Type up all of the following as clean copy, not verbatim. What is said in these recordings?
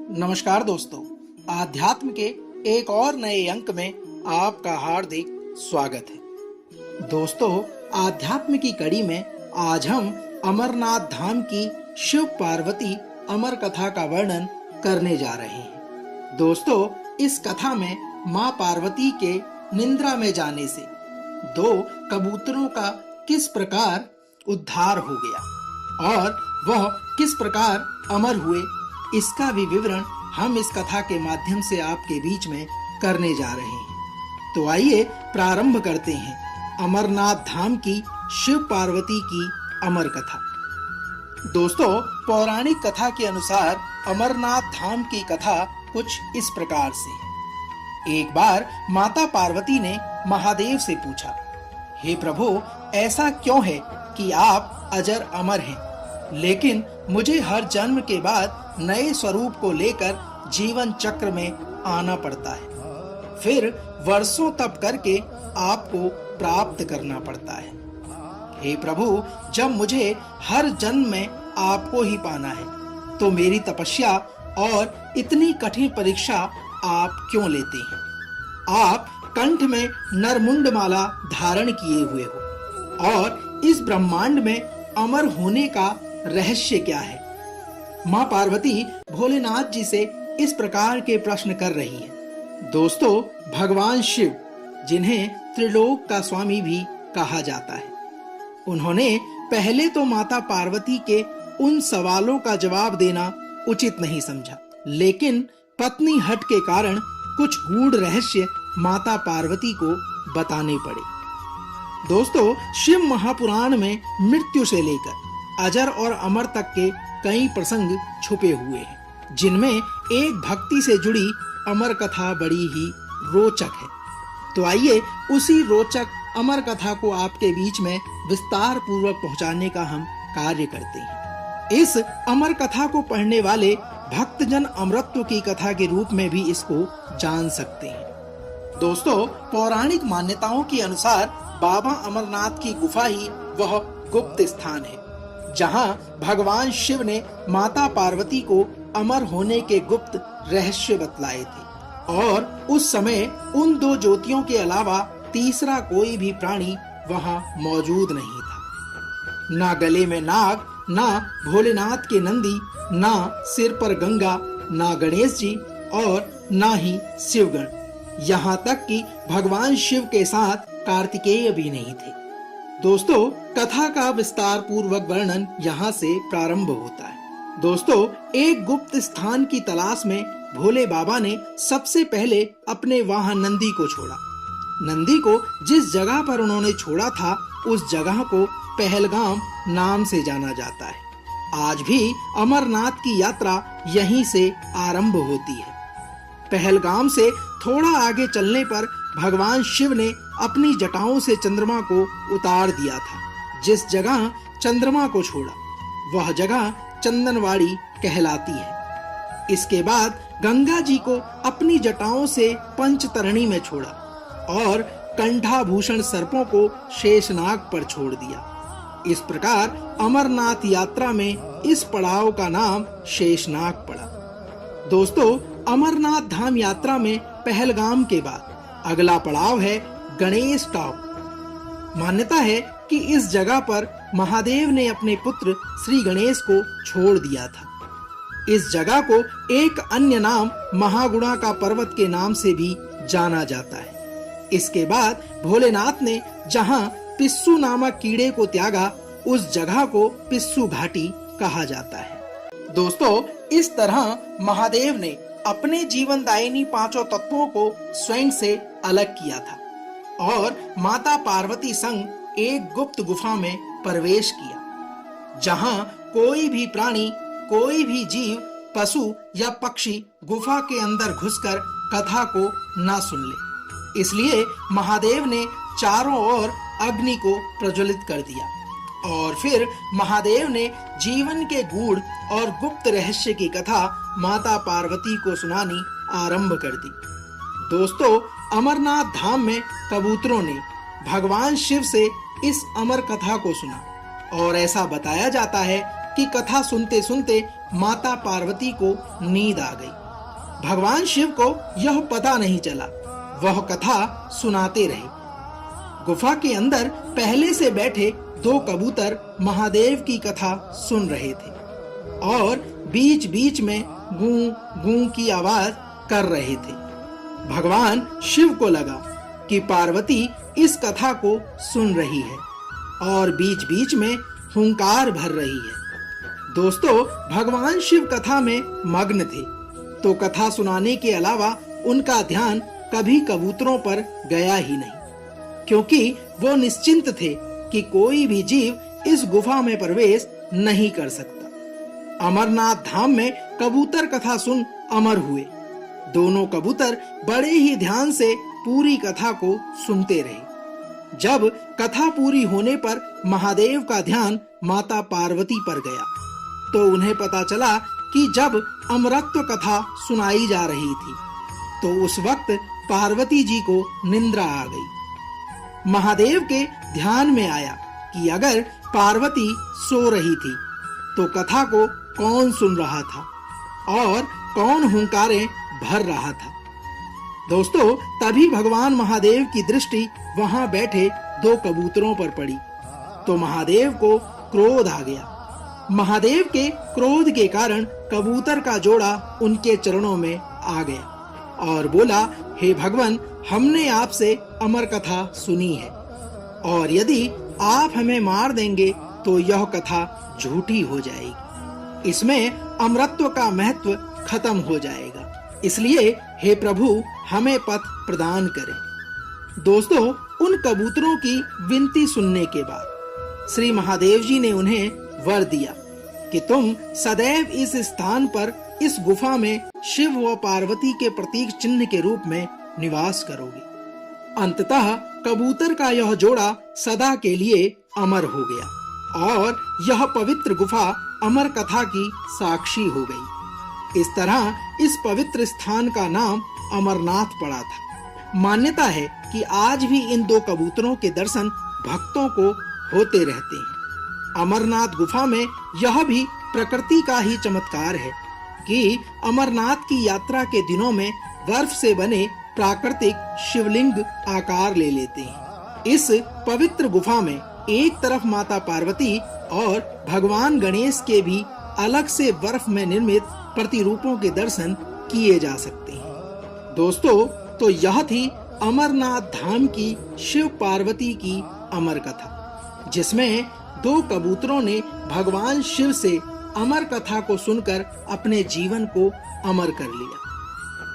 नमस्कार दोस्तों, आध्यात्म के एक और नए अंक में आपका हार्दिक स्वागत है। दोस्तों, आध्यात्म की कड़ी में आज हम अमरनाथ धाम की शिव पार्वती अमर कथा का वर्णन करने जा रहे हैं। दोस्तों, इस कथा में माँ पार्वती के निंद्रा में जाने से दो कबूतरों का किस प्रकार उद्धार हो गया और वह किस प्रकार अमर हुए, इसका भी विवरण हम इस कथा के माध्यम से आपके बीच में करने जा रहे हैं। तो आइए प्रारंभ करते हैं अमरनाथ धाम की शिव पार्वती की अमर कथा। दोस्तों, पौराणिक कथा के अनुसार अमरनाथ धाम की कथा कुछ इस प्रकार से है। एक बार माता पार्वती ने महादेव से पूछा, हे प्रभु, ऐसा क्यों है कि आप अजर अमर हैं, लेकिन मुझे हर जन्म के बाद नए स्वरूप को लेकर जीवन चक्र में आना पड़ता है, फिर वर्षों तप करके आपको प्राप्त करना पड़ता है। हे प्रभु, जब मुझे हर जन्म में आपको ही पाना है, तो मेरी तपस्या और इतनी कठिन परीक्षा आप क्यों लेते हैं? आप कंठ में नरमुंड माला धारण किए हुए हो और इस ब्रह्मांड में अमर होने का रहस्य क्या है? माँ पार्वती भोलेनाथ जी से इस प्रकार के प्रश्न कर रही है। दोस्तों, भगवान शिव, जिन्हें त्रिलोक का स्वामी भी कहा जाता है, उन्होंने पहले तो माता पार्वती के उन सवालों का जवाब देना उचित नहीं समझा, लेकिन पत्नी हट के कारण कुछ गूढ़ रहस्य माता पार्वती को बताने पड़े। दोस्तों, शिव महापुराण में मृत्यु से लेकर अजर और अमर तक के कई प्रसंग छुपे हुए हैं, जिनमें एक भक्ति से जुड़ी अमर कथा बड़ी ही रोचक है। तो आइए उसी रोचक अमर कथा को आपके बीच में विस्तार पूर्वक पहुंचाने का हम कार्य करते हैं। इस अमर कथा को पढ़ने वाले भक्तजन अमरत्व की कथा के रूप में भी इसको जान सकते हैं। दोस्तों, पौराणिक मान्यताओं के अनुसार बाबा अमरनाथ की गुफा ही वह गुप्त स्थान है जहां भगवान शिव ने माता पार्वती को अमर होने के गुप्त रहस्य बतलाए थे और उस समय उन दो ज्योतियों के अलावा तीसरा कोई भी प्राणी वहां मौजूद नहीं था। ना गले में नाग, ना भोलेनाथ के नंदी, ना सिर पर गंगा, ना गणेश जी और ना ही शिवगण, यहाँ तक कि भगवान शिव के साथ कार्तिकेय भी नहीं थे। दोस्तों, कथा का विस्तार पूर्वक वर्णन यहाँ से प्रारंभ होता है। दोस्तों, एक गुप्त स्थान की तलाश में भोले बाबा ने सबसे पहले अपने वाहन नंदी को छोड़ा। नंदी को जिस जगह पर उन्होंने छोड़ा था, उस जगह को पहलगाम नाम से जाना जाता है। आज भी अमरनाथ की यात्रा यहीं से आरंभ होती है। पहलगाम से थोड़ा आगे चलने पर भगवान शिव ने अपनी जटाओं से चंद्रमा को उतार दिया था। जिस जगह चंद्रमा को छोड़ा, वह जगह चंदनवाड़ी कहलाती है। इसके बाद गंगा जी को अपनी जटाओं से पंचतरणी में छोड़ा और कंठाभूषण सर्पों को शेषनाग पर छोड़ दिया। इस प्रकार अमरनाथ यात्रा में इस पड़ाव का नाम शेषनाग पड़ा। दोस्तों, अमरनाथ धाम यात्रा में पहलगाम के बाद अगला पड़ाव है गणेश टाप। मान्यता है कि इस जगह पर महादेव ने अपने पुत्र श्री गणेश को छोड़ दिया था। इस जगह को एक अन्य नाम महागुणा का पर्वत के नाम से भी जाना जाता है। इसके बाद भोलेनाथ ने जहां पिस्सू नामक कीड़े को त्यागा, उस जगह को पिस्सू घाटी कहा जाता है। दोस्तों, इस तरह महादेव ने अपने जीवनदायिनी पांचों तत्वों को स्वयं से अलग किया था और माता पार्वती संग एक गुप्त गुफा में प्रवेश किया, जहां कोई भी प्राणी, कोई भी जीव, पशु या पक्षी गुफा के अंदर घुसकर कथा को न सुन ले। इसलिए महादेव ने चारों ओर अग्नि को प्रज्वलित कर दिया और फिर महादेव ने जीवन के गूढ़ और गुप्त रहस्य की कथा माता पार्वती को सुनानी आरंभ कर दी। दोस्तों, अमरनाथ धाम में कबूतरों ने भगवान शिव से इस अमर कथा को सुना और ऐसा बताया जाता है कि कथा सुनते सुनते माता पार्वती को नींद आ गई। भगवान शिव को यह पता नहीं चला, वह कथा सुनाते रहे। गुफा के अंदर पहले से बैठे 2 कबूतर महादेव की कथा सुन रहे थे और बीच बीच में गूं गूं की आवाज कर रहे थे। भगवान शिव को लगा कि पार्वती इस कथा को सुन रही है और बीच बीच में हुंकार भर रही है। दोस्तों, भगवान शिव कथा में मग्न थे, तो कथा सुनाने के अलावा उनका ध्यान कभी कबूतरों पर गया ही नहीं, क्योंकि वो निश्चिंत थे कि कोई भी जीव इस गुफा में प्रवेश नहीं कर सकता। अमरनाथ धाम में कबूतर कथा सुन अमर हुए। दोनों कबूतर बड़े ही ध्यान से पूरी कथा को सुनते रहे। जब कथा पूरी होने पर महादेव का ध्यान माता पार्वती पर गया, तो उन्हें पता चला कि जब अमरत्व कथा सुनाई जा रही थी, तो उस वक्त पार्वती जी को निंद्रा आ गई। महादेव के ध्यान में आया कि अगर पार्वती सो रही थी, तो कथा को कौन सुन रहा था और कौन हुंकारें भर रहा था। दोस्तों, तभी भगवान महादेव की दृष्टि वहां बैठे 2 कबूतरों पर पड़ी, तो महादेव को क्रोध आ गया। महादेव के क्रोध के कारण कबूतर का जोड़ा उनके चरणों में आ गया और बोला, हे भगवान, हमने आपसे अमर कथा सुनी है और यदि आप हमें मार देंगे तो यह कथा झूठी हो जाएगी, इसमें अमरत्व का महत्व खत्म हो जाएगा। इसलिए हे प्रभु, हमें पथ प्रदान करें। दोस्तों, उन कबूतरों की विनती सुनने के बाद श्री महादेव जी ने उन्हें वर दिया कि तुम सदैव इस स्थान पर, इस गुफा में शिव व पार्वती के प्रतीक चिन्ह के रूप में निवास करोगे। अंततः कबूतर का यह जोड़ा सदा के लिए अमर हो गया और यह पवित्र गुफा अमर कथा की साक्षी हो गई। इस तरह इस पवित्र स्थान का नाम अमरनाथ पड़ा था। मान्यता है कि आज भी इन 2 कबूतरों के दर्शन भक्तों को होते रहते हैं। अमरनाथ गुफा में यह भी प्रकृति का ही चमत्कार है कि अमरनाथ की यात्रा के दिनों में बर्फ से बने प्राकृतिक शिवलिंग आकार ले लेते हैं। इस पवित्र गुफा में एक तरफ माता पार्वती और भगवान गणेश के भी अलग से बर्फ में निर्मित प्रतिरूपों के दर्शन किए जा सकते हैं। दोस्तों, तो यह थी अमरनाथ धाम की शिव पार्वती की अमर कथा, जिसमें 2 कबूतरों ने भगवान शिव से अमर कथा को सुनकर अपने जीवन को अमर कर लिया।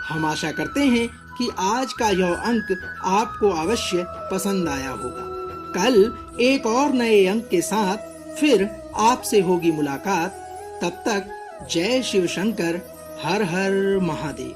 हम आशा करते हैं कि आज का यह अंक आपको अवश्य पसंद आया होगा। कल एक और नए अंक के साथ फिर आपसे होगी मुलाकात। तब तक जय शिव शंकर, हर हर महादेव।